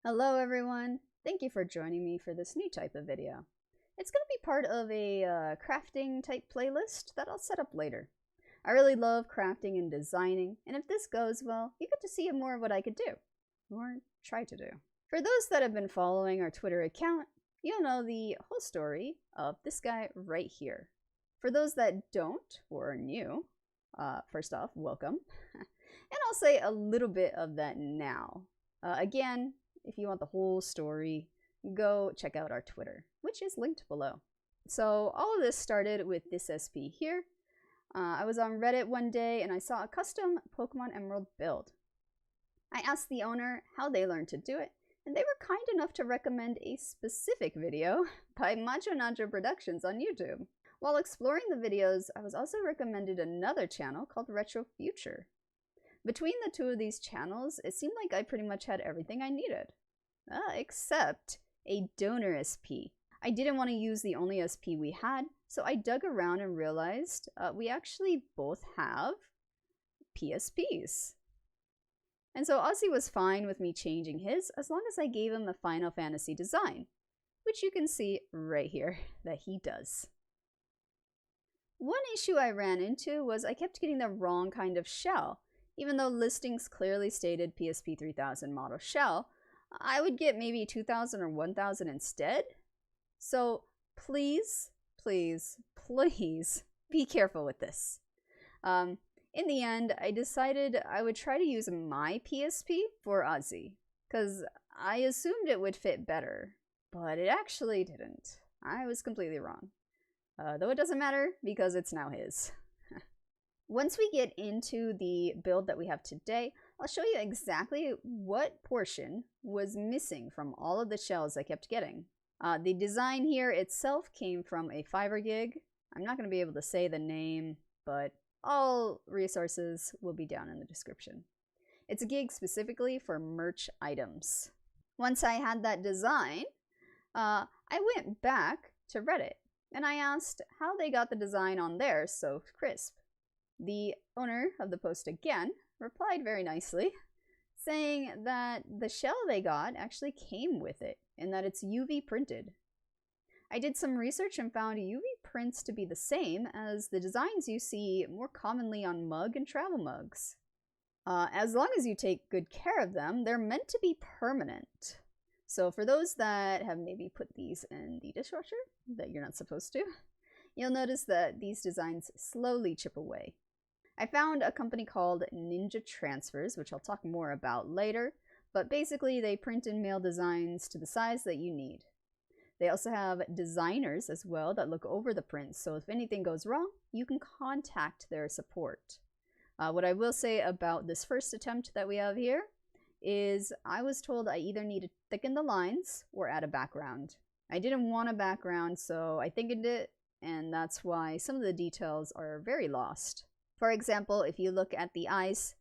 Hello everyone! Thank you for joining me for this new type of video. It's going to be part of a crafting type playlist that I'll set up later. I really love crafting and designing, and if this goes well, you get to see more of what I could do, or try to do. For those that have been following our Twitter account, you'll know the whole story of this guy right here. For those that don't, or are new, first off, welcome. And I'll say a little bit of that now. Again, if you want the whole story, go check out our Twitter, which is linked below. So all of this started with this SP here. I was on Reddit one day and I saw a custom Pokemon Emerald build. I asked the owner how they learned to do it, and they were kind enough to recommend a specific video by Macho Nacho Productions on YouTube. While exploring the videos, I was also recommended another channel called Retro Future. Between the two of these channels, it seemed like I pretty much had everything I needed. Except a donor SP. I didn't want to use the only SP we had, so I dug around and realized we actually both have PSPs. And so 𝘿𝙊 was fine with me changing his as long as I gave him the Final Fantasy design, which you can see right here that he does. One issue I ran into was I kept getting the wrong kind of shell. Even though listings clearly stated PSP 3000 model shell, I would get maybe 2000 or 1000 instead. So please, please, please be careful with this. In the end, I decided I would try to use my PSP for 𝘿𝙊, because I assumed it would fit better, but it actually didn't. I was completely wrong. Though it doesn't matter because it's now his. Once we get into the build that we have today, I'll show you exactly what portion was missing from all of the shells I kept getting. The design here itself came from a Fiverr gig. I'm not going to be able to say the name, but all resources will be down in the description. It's a gig specifically for merch items. Once I had that design, I went back to Reddit and I asked how they got the design on theirs so crisp. The owner of the post again replied very nicely, saying that the shell they got actually came with it and that it's UV printed. I did some research and found UV prints to be the same as the designs you see more commonly on mug and travel mugs. As long as you take good care of them, they're meant to be permanent. So for those that have maybe put these in the dishwasher that you're not supposed to, you'll notice that these designs slowly chip away. I found a company called Ninja Transfers, which I'll talk more about later, but basically they print and mail designs to the size that you need. They also have designers as well that look over the prints, so if anything goes wrong, you can contact their support. What I will say about this first attempt that we have here is I was told I either need to thicken the lines or add a background. I didn't want a background, so I thickened it, and that's why some of the details are very lost. For example, if you look at the eyes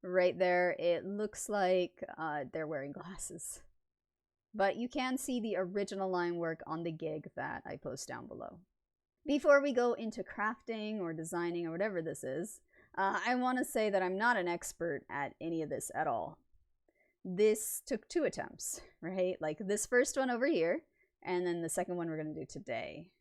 right there, it looks like they're wearing glasses. But you can see the original line work on the gig that I post down below. Before we go into crafting or designing or whatever this is, I want to say that I'm not an expert at any of this at all. This took 2 attempts, right? Like this first one over here, and then the second one we're going to do today.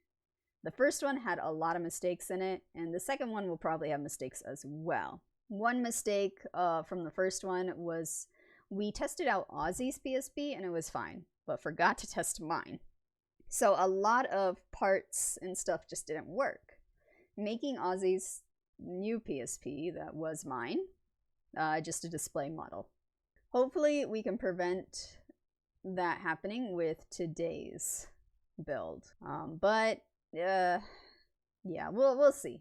The first one had a lot of mistakes in it, and the second one will probably have mistakes as well. One mistake from the first one was we tested out 𝘿𝙊's PSP and it was fine, but forgot to test mine. So a lot of parts and stuff just didn't work. Making 𝘿𝙊's new PSP, that was mine, just a display model. Hopefully we can prevent that happening with today's build, yeah, we'll see.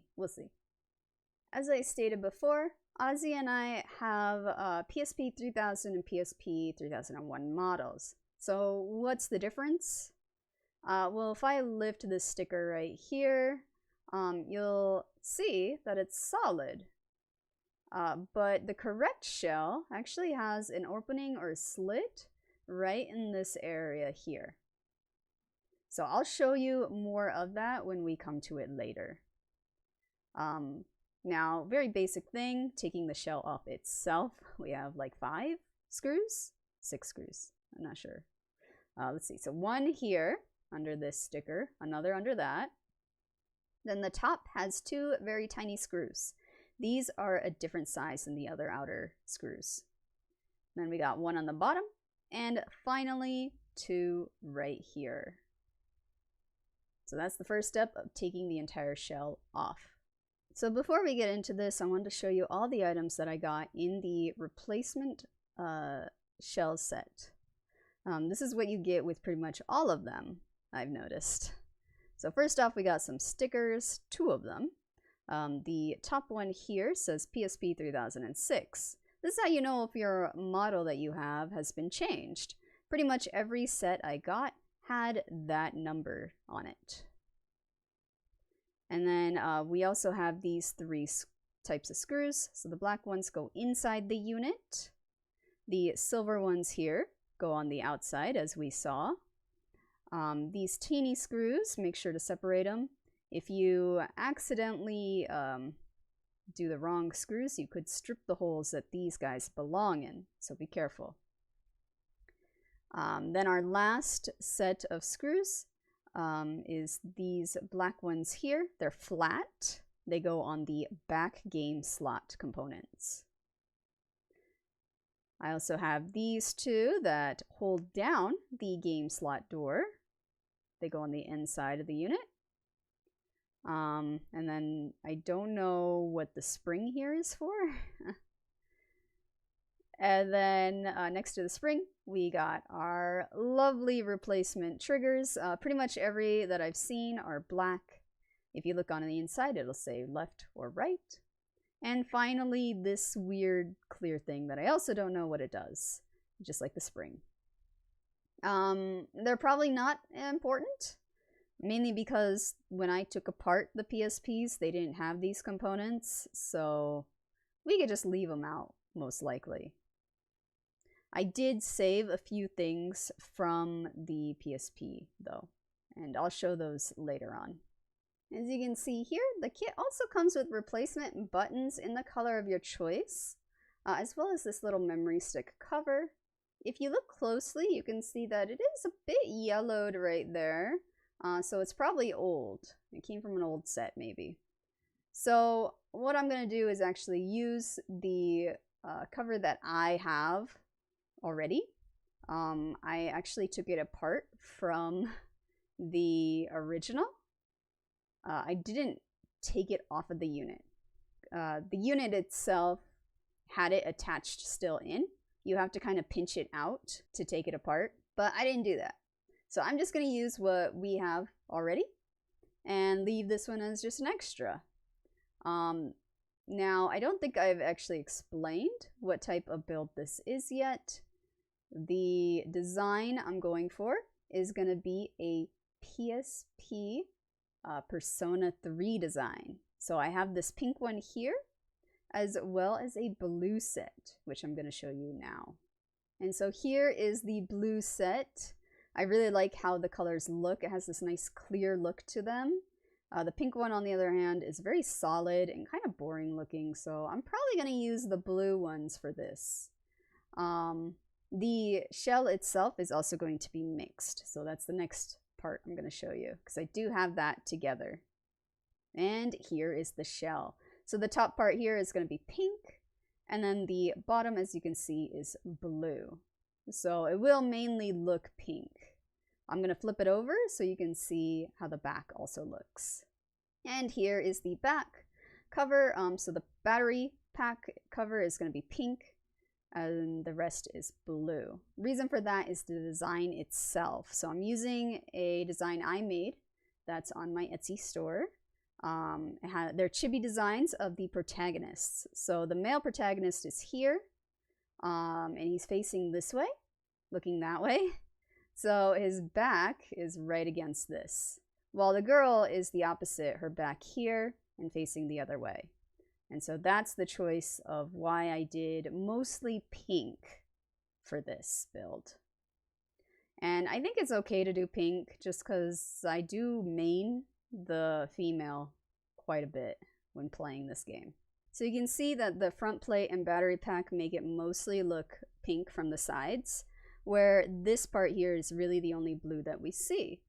As I stated before, 𝘿𝙊 and I have PSP 3000 and PSP 3001 models. So what's the difference? Well, if I lift this sticker right here, you'll see that it's solid. But the correct shell actually has an opening or a slit right in this area here. So I'll show you more of that when we come to it later. Now, very basic thing, taking the shell off itself. We have like 5 screws, 6 screws. I'm not sure. Let's see. So one here under this sticker, another under that. Then the top has two very tiny screws. These are a different size than the other outer screws. Then we got one on the bottom, and finally two right here. So that's the first step of taking the entire shell off. So before we get into this, I wanted to show you all the items that I got in the replacement shell set. This is what you get with pretty much all of them, I've noticed. So first off, we got some stickers, two of them. The top one here says PSP 3006. This is how you know if your model that you have has been changed. Pretty much every set I got had that number on it. And then we also have these three types of screws. So the black ones go inside the unit. The silver ones here go on the outside, as we saw. These teeny screws, make sure to separate them. If you accidentally do the wrong screws, you could strip the holes that these guys belong in, so be careful. Then our last set of screws is these black ones here. They're flat. They go on the back game slot components. I also have these two that hold down the game slot door. They go on the inside of the unit. And then I don't know what the spring here is for. And then next to the spring, we got our lovely replacement triggers. Pretty much every that I've seen are black. If you look on the inside, it'll say left or right. And finally, this weird clear thing that I also don't know what it does, just like the spring. They're probably not important, mainly because when I took apart the PSPs, they didn't have these components, so we could just leave them out, most likely. I did save a few things from the PSP, though, and I'll show those later on. As you can see here, the kit also comes with replacement buttons in the color of your choice, as well as this little memory stick cover. If you look closely, you can see that it is a bit yellowed right there, so it's probably old. It came from an old set, maybe. So what I'm going to do is actually use the cover that I have already. I actually took it apart from the original. I didn't take it off of the unit. The unit itself had it attached still in. You have to kind of pinch it out to take it apart, but I didn't do that. So I'm just going to use what we have already and leave this one as just an extra. Now, I don't think I've actually explained what type of build this is yet. The design I'm going for is going to be a PSP Persona 3 design. So I have this pink one here, as well as a blue set, which I'm going to show you now. And so here is the blue set. I really like how the colors look. It has this nice clear look to them. The pink one, on the other hand, is very solid and kind of boring looking, so I'm probably going to use the blue ones for this. The shell itself is also going to be mixed, so that's the next part I'm going to show you, because I do have that together. And here is the shell. So the top part here is going to be pink, and then the bottom, as you can see, is blue. So it will mainly look pink. I'm going to flip it over so you can see how the back also looks. And here is the back cover. So the battery pack cover is going to be pink, and the rest is blue. Reason for that is the design itself. So I'm using a design I made that's on my Etsy store. They're chibi designs of the protagonists. So the male protagonist is here, and he's facing this way, looking that way. So his back is right against this, while the girl is the opposite, her back here and facing the other way. And so that's the choice of why I did mostly pink for this build. And I think it's okay to do pink just because I do main the female quite a bit when playing this game. So you can see that the front plate and battery pack make it mostly look pink from the sides, where this part here is really the only blue that we see.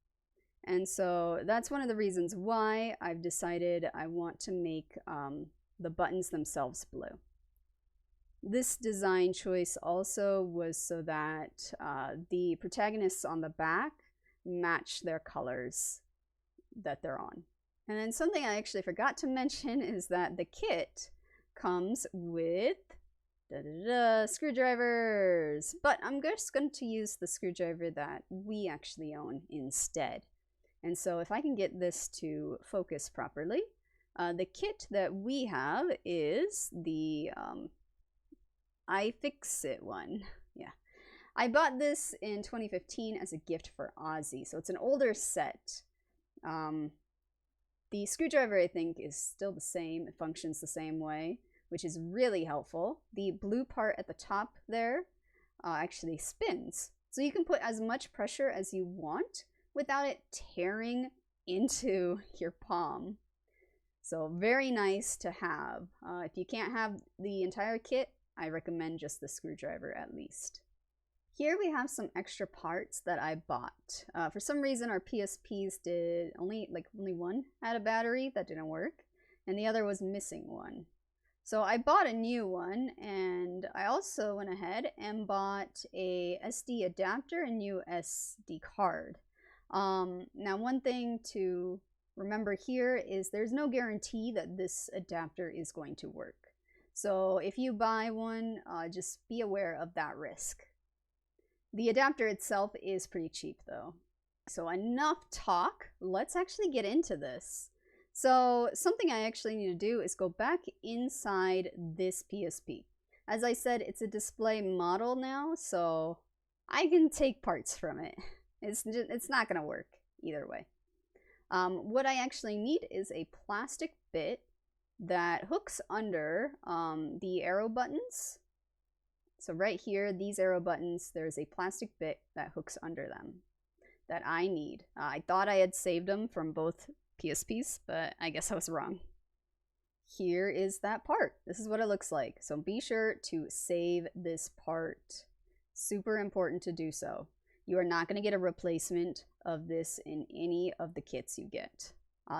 And so that's one of the reasons why I've decided I want to make the buttons themselves blue. This design choice also was so that the protagonists on the back match their colors that they're on. And then something I actually forgot to mention is that the kit comes with screwdrivers, but I'm just going to use the screwdriver that we actually own instead. And so if I can get this to focus properly, the kit that we have is the iFixit one. Yeah, I bought this in 2015 as a gift for Ozzy, so it's an older set. The screwdriver, I think, is still the same. It functions the same way, which is really helpful. The blue part at the top there actually spins, so you can put as much pressure as you want without it tearing into your palm. So very nice to have. If you can't have the entire kit, I recommend just the screwdriver at least. Here we have some extra parts that I bought. For some reason our PSPs did only one had a battery that didn't work, and the other was missing one. So I bought a new one, and I also went ahead and bought a SD adapter and new SD card. Now one thing to remember here is there's no guarantee that this adapter is going to work. So if you buy one, just be aware of that risk. The adapter itself is pretty cheap though. So enough talk, let's actually get into this. So something I actually need to do is go back inside this PSP. As I said, it's a display model now, so I can take parts from it. It's not gonna work either way. What I actually need is a plastic bit that hooks under the arrow buttons. So right here, these arrow buttons, there's a plastic bit that hooks under them that I need. I thought I had saved them from both PSPs, but I guess I was wrong. Here is that part. This is what it looks like. So be sure to save this part. Super important to do so. You are not going to get a replacement of this in any of the kits you get.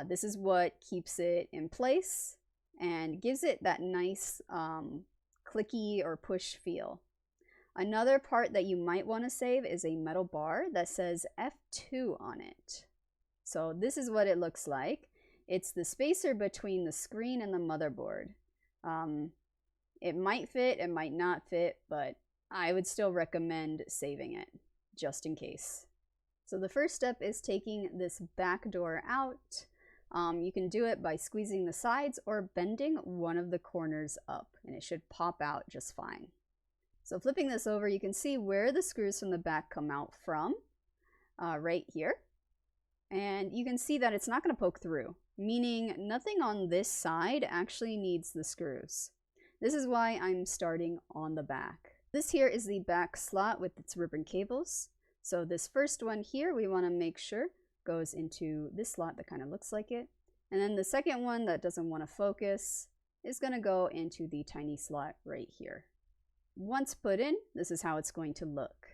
This is what keeps it in place and gives it that nice clicky or push feel. Another part that you might want to save is a metal bar that says F2 on it. So this is what it looks like. It's the spacer between the screen and the motherboard. It might fit, it might not fit, but I would still recommend saving it just in case. So the first step is taking this back door out. You can do it by squeezing the sides or bending one of the corners up, and it should pop out just fine. So flipping this over, you can see where the screws from the back come out from, right here. And you can see that it's not going to poke through, meaning nothing on this side actually needs the screws. This is why I'm starting on the back. This here is the back slot with its ribbon cables. So this first one here, we want to make sure goes into this slot that kind of looks like it. And then the second one that doesn't want to focus is going to go into the tiny slot right here. Once put in, this is how it's going to look.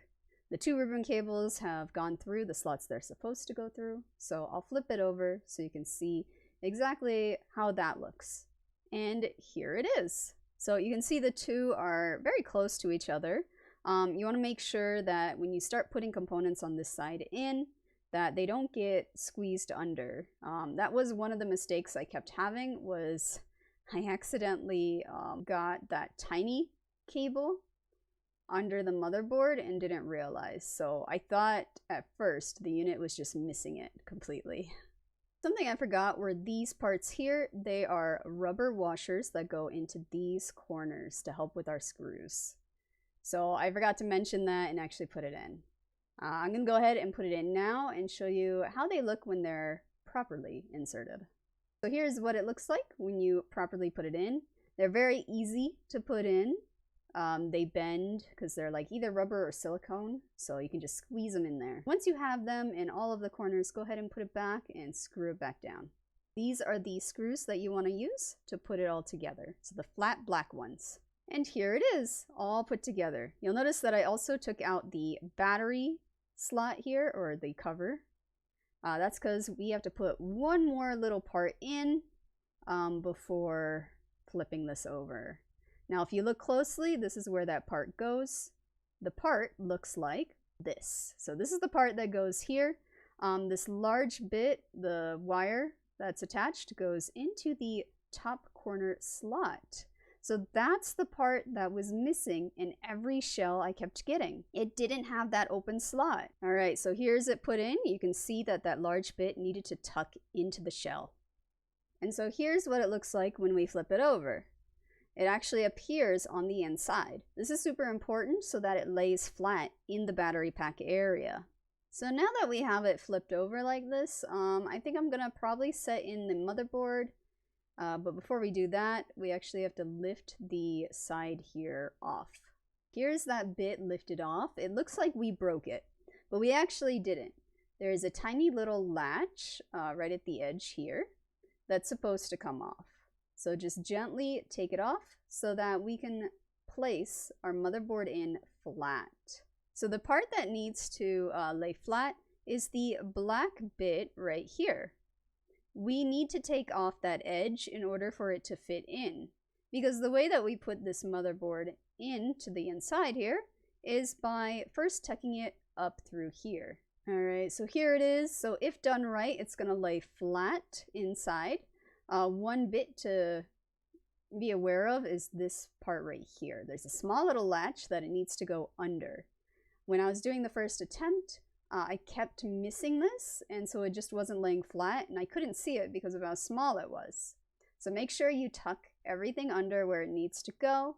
The two ribbon cables have gone through the slots they're supposed to go through. So I'll flip it over so you can see exactly how that looks. And here it is. So you can see the two are very close to each other. You want to make sure that when you start putting components on this side in, that they don't get squeezed under. That was one of the mistakes I kept having, was I accidentally got that tiny cable under the motherboard and didn't realize. So I thought at first the unit was just missing it completely. Something I forgot were these parts here. They are rubber washers that go into these corners to help with our screws. So I forgot to mention that and actually put it in. I'm going to go ahead and put it in now and show you how they look when they're properly inserted. So here's what it looks like when you properly put it in. They're very easy to put in. They bend because they're like either rubber or silicone, so you can just squeeze them in there. Once you have them in all of the corners, go ahead and put it back and screw it back down. These are the screws that you want to use to put it all together, so the flat black ones. And here it is, all put together. You'll notice that I also took out the battery slot here, or the cover. That's because we have to put one more little part in before flipping this over. Now, if you look closely, this is where that part goes. The part looks like this. So this is the part that goes here. This large bit, the wire that's attached, goes into the top corner slot. So that's the part that was missing in every shell I kept getting. It didn't have that open slot. All right, so here's it put in. You can see that that large bit needed to tuck into the shell. And so here's what it looks like when we flip it over. It actually appears on the inside. This is super important so that it lays flat in the battery pack area. So now that we have it flipped over like this, I think I'm gonna probably set in the motherboard. But before we do that, we actually have to lift the side here off. Here's that bit lifted off. It looks like we broke it, but we actually didn't. There is a tiny little latch right at the edge here that's supposed to come off. So just gently take it off so that we can place our motherboard in flat. So the part that needs to lay flat is the black bit right here. We need to take off that edge in order for it to fit in, because the way that we put this motherboard into the inside here is by first tucking it up through here. All right, so here it is. So if done right, it's gonna lay flat inside. One bit to be aware of is this part right here. There's a small little latch that it needs to go under. When I was doing the first attempt, I kept missing this, and so it just wasn't laying flat, and I couldn't see it because of how small it was. So make sure you tuck everything under where it needs to go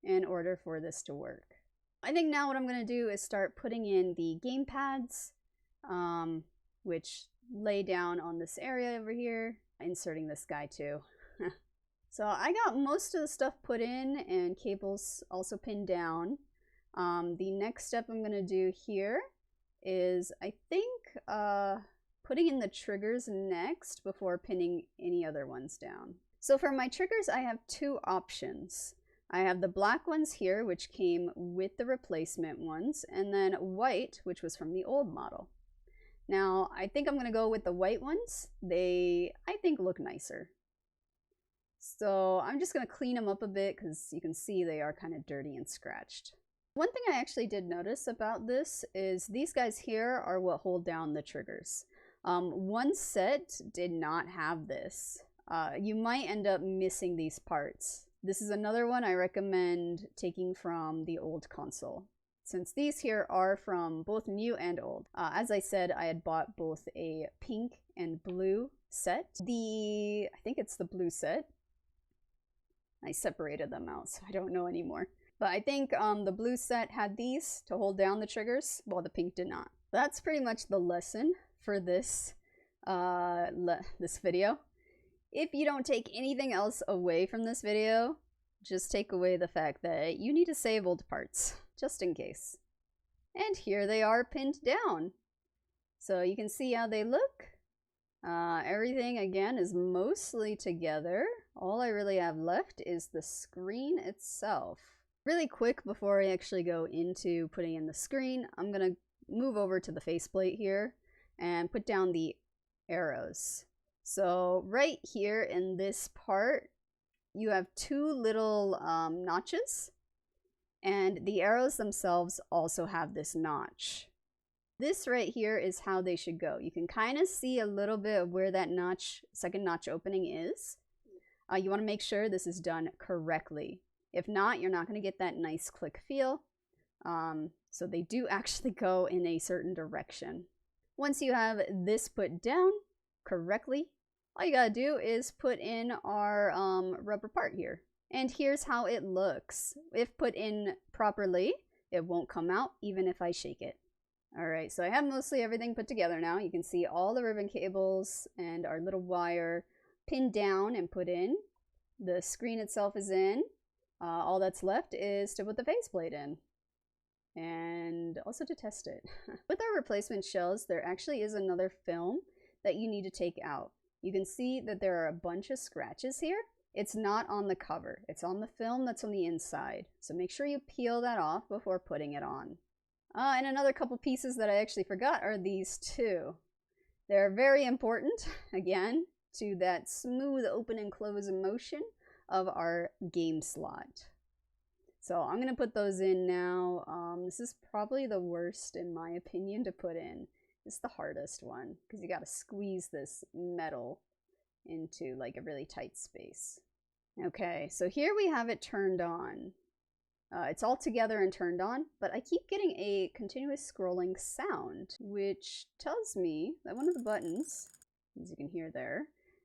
in order for this to work. I think now what I'm going to do is start putting in the game pads, which lay down on this area over here, inserting this guy too. So I got most of the stuff put in and cables also pinned down. The next step I'm going to do here is, I think, putting in the triggers next before pinning any other ones down. So for my triggers, I have two options. I have the black ones here, which came with the replacement ones, and then white, which was from the old model. Now, I think I'm going to go with the white ones. They, I think, look nicer. So I'm just going to clean them up a bit because you can see they are kind of dirty and scratched. One thing I actually did notice about this is these guys here are what hold down the triggers. One set did not have this. You might end up missing these parts. This is another one I recommend taking from the old console, since these here are from both new and old. As I said, I had bought both a pink and blue set. I think it's the blue set. I separated them out, so I don't know anymore. But I think the blue set had these to hold down the triggers, while the pink did not. That's pretty much the lesson for this, this video. If you don't take anything else away from this video, just take away the fact that you need to save old parts, just in case. And here they are pinned down. So you can see how they look. Everything, again, is mostly together. All I really have left is the screen itself. Really quick, before I actually go into putting in the screen, I'm going to move over to the faceplate here and put down the arrows. So right here in this part, you have two little notches, and the arrows themselves also have this notch. This right here is how they should go. You can kind of see a little bit of where that notch, second notch opening is. You want to make sure this is done correctly. If not, you're not going to get that nice click feel. So they do actually go in a certain direction. Once you have this put down correctly, all you gotta do is put in our rubber part here. And here's how it looks. If put in properly, it won't come out even if I shake it. Alright, so I have mostly everything put together now. You can see all the ribbon cables and our little wire pinned down and put in. The screen itself is in. All that's left is to put the faceplate in. And also to test it. With our replacement shells, there actually is another film that you need to take out. You can see that there are a bunch of scratches here, It's not on the cover. It's on the film that's on the inside. So make sure you peel that off before putting it on. And another couple pieces that I actually forgot are these two. They're very important, again, to that smooth open and close motion of our game slot. So I'm going to put those in now. This is probably the worst, in my opinion, to put in. It's the hardest one, because you got to squeeze this metal into like a really tight space. Okay, so here we have it turned on. It's all together and turned on, but I keep getting a continuous scrolling sound, which tells me that one of the buttons, as you can hear there,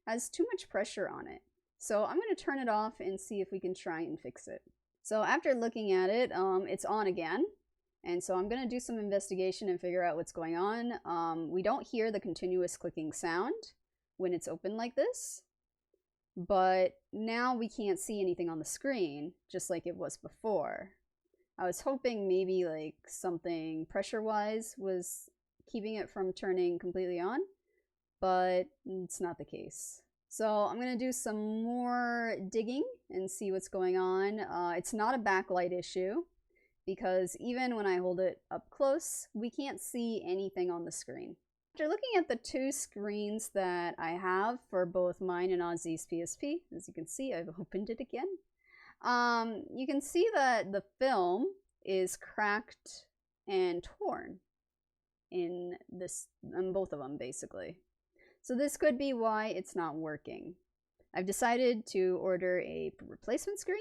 has too much pressure on it. So I'm going to turn it off and see if we can try and fix it. So after looking at it, it's on again. And so I'm going to do some investigation and figure out what's going on. We don't hear the continuous clicking sound when it's open like this, but now we can't see anything on the screen, just like it was before. I was hoping maybe like something pressure-wise was keeping it from turning completely on, but it's not the case. So I'm going to do some more digging and see what's going on. It's not a backlight issue, because even when I hold it up close, we can't see anything on the screen. After looking at the two screens that I have for both mine and 𝘿𝙊 PSP, as you can see, I've opened it again. You can see that the film is cracked and torn in both of them, basically. So this could be why it's not working. I've decided to order a replacement screen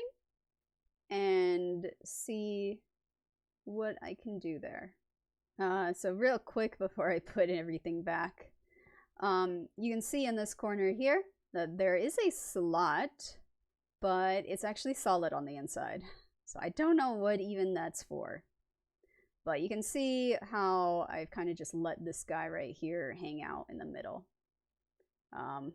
and see what I can do there. So real quick before I put everything back, you can see in this corner here that there is a slot, but it's actually solid on the inside. So I don't know what even that's for. But you can see how I've kind of just let this guy right here hang out in the middle.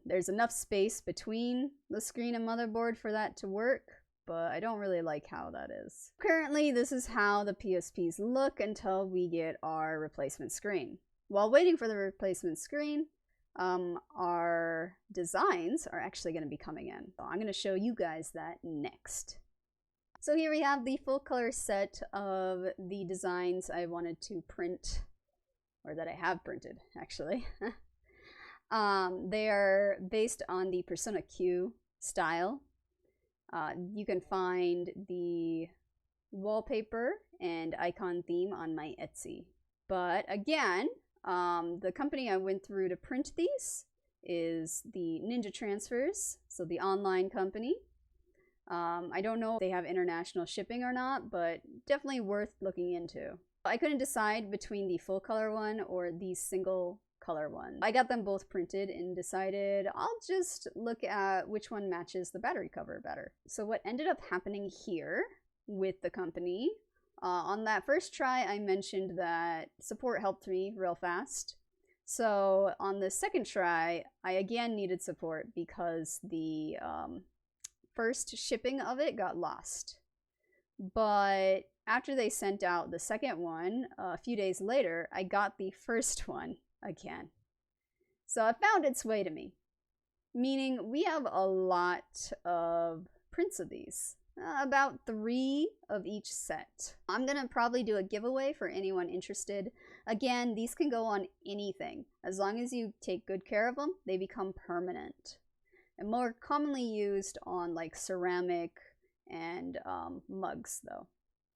There's enough space between the screen and motherboard for that to work, but I don't really like how that is. Currently, this is how the PSPs look until we get our replacement screen. While waiting for the replacement screen, our designs are actually going to be coming in. So I'm going to show you guys that next. So here we have the full color set of the designs I wanted to print, or that I have printed, actually. They are based on the Persona Q style. You can find the wallpaper and icon theme on my Etsy. But again, the company I went through to print these is the Ninja Transfers, so the online company. I don't know if they have international shipping or not, but definitely worth looking into. I couldn't decide between the full color one or the single color one. I got them both printed and decided I'll just look at which one matches the battery cover better. So what ended up happening here with the company, on that first try I mentioned that support helped me real fast. So on the second try I again needed support because the first shipping of it got lost. But after they sent out the second one, a few days later, I got the first one again. So it found its way to me. Meaning we have a lot of prints of these. About 3 of each set. I'm gonna probably do a giveaway for anyone interested. Again, these can go on anything. As long as you take good care of them, they become permanent. And more commonly used on like ceramic and mugs though.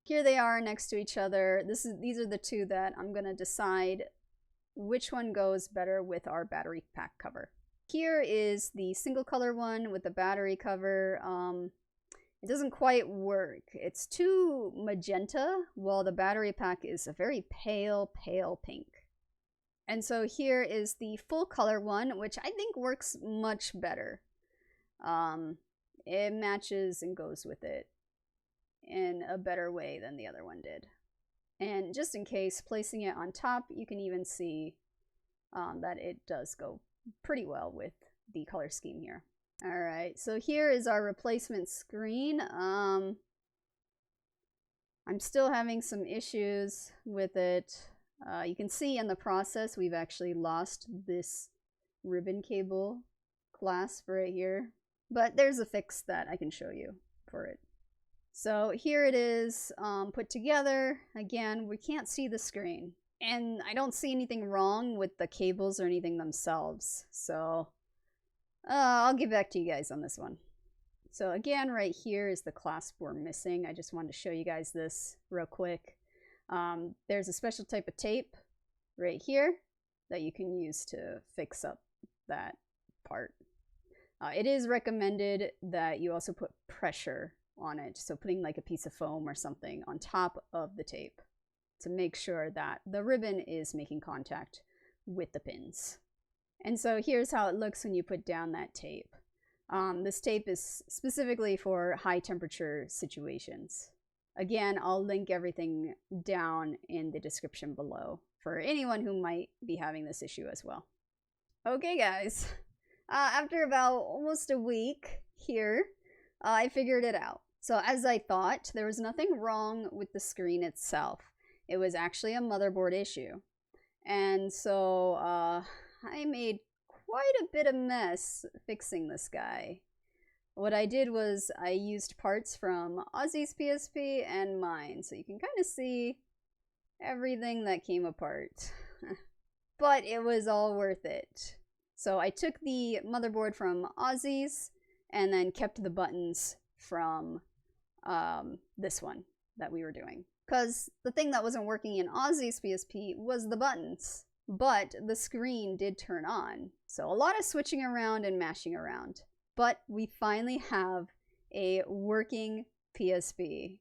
Here they are next to each other. These are the two that I'm gonna decide which one goes better with our battery pack cover. Here is the single color one with the battery cover. It doesn't quite work. It's too magenta, while the battery pack is a very pale pink. And so here is the full color one, which I think works much better. It matches and goes with it in a better way than the other one did. And just in case, placing it on top, you can even see that it does go pretty well with the color scheme here. Alright, so here is our replacement screen. I'm still having some issues with it. You can see in the process we've actually lost this ribbon cable clasp right here. But there's a fix that I can show you for it. So here it is put together. Again, we can't see the screen. And I don't see anything wrong with the cables or anything themselves. So I'll get back to you guys on this one. So again, right here is the clasp we're missing. I just wanted to show you guys this real quick. There's a special type of tape right here that you can use to fix up that part. It is recommended that you also put pressure on it, so putting like a piece of foam or something on top of the tape to make sure that the ribbon is making contact with the pins. And so here's how it looks when you put down that tape. This tape is specifically for high temperature situations. Again, I'll link everything down in the description below for anyone who might be having this issue as well. Okay guys, after about almost a week here, I figured it out. So as I thought, there was nothing wrong with the screen itself. It was actually a motherboard issue. And so I made quite a bit of mess fixing this guy. What I did was I used parts from 𝘿𝙊 PSP and mine, so you can kind of see everything that came apart. But it was all worth it. So I took the motherboard from 𝘿𝙊's and then kept the buttons from this one that we were doing. Because the thing that wasn't working in 𝘿𝙊's PSP was the buttons. But the screen did turn on. So a lot of switching around and mashing around. But we finally have a working PSP.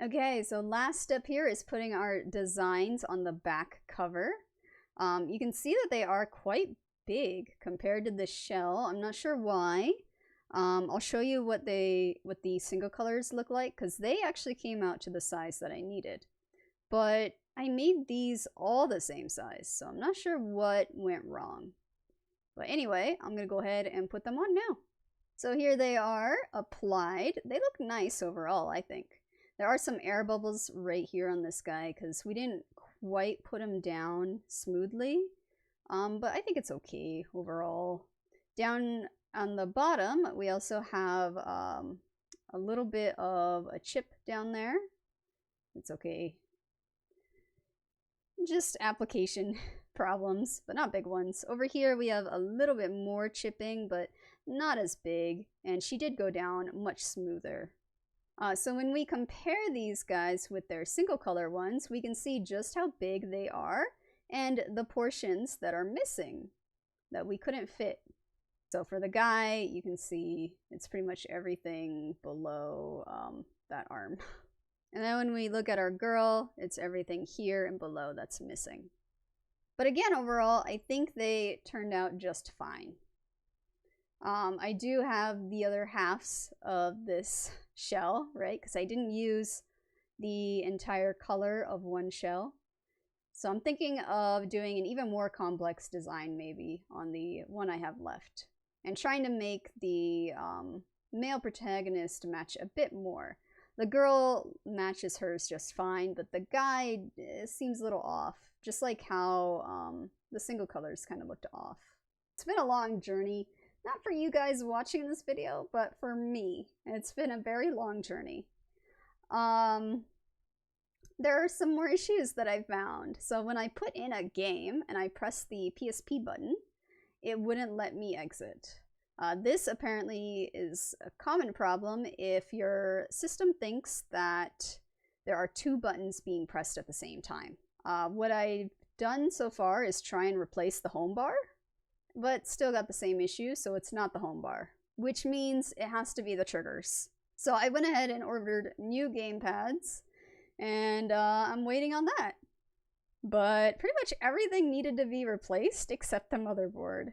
Okay, so last step here is putting our designs on the back cover. You can see that they are quite big compared to the shell. I'm not sure why. I'll show you what the single colors look like, because they actually came out to the size that I needed. But I made these all the same size, so I'm not sure what went wrong. But anyway, I'm gonna go ahead and put them on now. So here they are applied. They look nice overall, I think. There are some air bubbles right here on this guy because we didn't quite put them down smoothly. But I think it's okay overall. Down on the bottom, we also have a little bit of a chip down there. It's okay. Just application problems, but not big ones. Over here we have a little bit more chipping, but not as big, and she did go down much smoother. So when we compare these guys with their single color ones, we can see just how big they are and the portions that are missing that we couldn't fit. So for the guy, you can see it's pretty much everything below that arm. And then when we look at our girl, it's everything here and below that's missing. But again, overall, I think they turned out just fine. I do have the other halves of this shell, right? Because I didn't use the entire color of one shell. So I'm thinking of doing an even more complex design maybe on the one I have left. And trying to make the male protagonist match a bit more. The girl matches hers just fine, but the guy seems a little off. Just like how the single colors kind of looked off. It's been a long journey. Not for you guys watching this video, but for me. It's been a very long journey. There are some more issues that I found. So when I put in a game and I pressed the PSP button, it wouldn't let me exit. This apparently is a common problem if your system thinks that there are two buttons being pressed at the same time. What I've done so far is try and replace the home bar, but still got the same issue, so it's not the home bar, which means it has to be the triggers. So I went ahead and ordered new game pads, and I'm waiting on that. But pretty much everything needed to be replaced except the motherboard.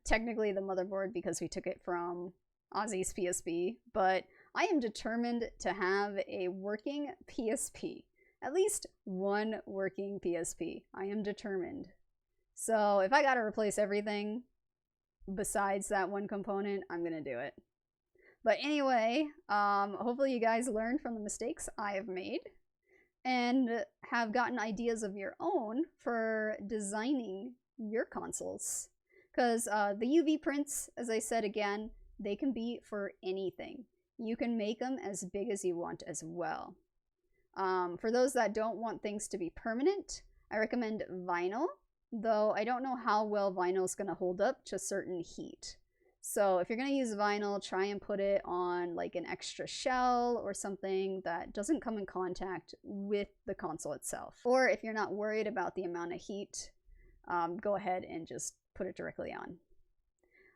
Technically the motherboard because we took it from 𝘿𝙊's PSP, but I am determined to have a working PSP. At least one working PSP. I am determined. So if I gotta replace everything besides that one component, I'm gonna do it. But anyway, hopefully you guys learned from the mistakes I have made and have gotten ideas of your own for designing your consoles. Because the UV prints, as I said again, They can be for anything. You can make them as big as you want as well. For those that don't want things to be permanent, I recommend vinyl, though I don't know how well vinyl is going to hold up to certain heat. So if you're going to use vinyl, try and put it on like an extra shell or something that doesn't come in contact with the console itself. Or if you're not worried about the amount of heat, go ahead and just put it directly on.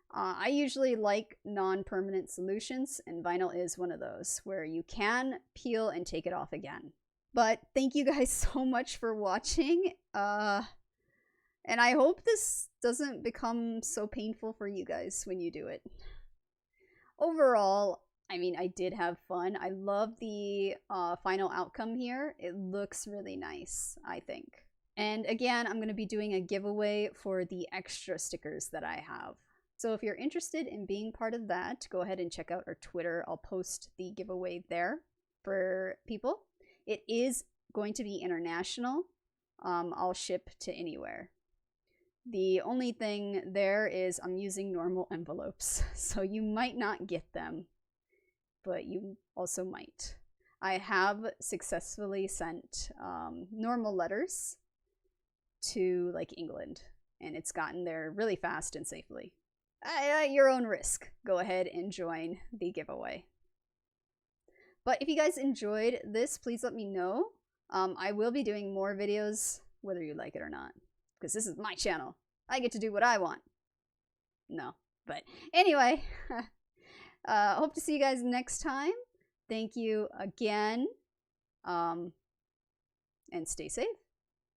I usually like non-permanent solutions, and vinyl is one of those where you can peel and take it off again. But thank you guys so much for watching. And I hope this doesn't become so painful for you guys when you do it. Overall, I mean, I did have fun. I love the final outcome here. It looks really nice, I think. And again, I'm going to be doing a giveaway for the extra stickers that I have. So if you're interested in being part of that, go ahead and check out our Twitter. I'll post the giveaway there for people. It is going to be international. I'll ship to anywhere. The only thing there is I'm using normal envelopes, so you might not get them, but you also might. I have successfully sent normal letters to like England, and it's gotten there really fast and safely. At your own risk, go ahead and join the giveaway. But if you guys enjoyed this, please let me know. I will be doing more videos, whether you like it or not, because this is my channel. I get to do what I want. No, but anyway, hope to see you guys next time. Thank you again, and stay safe.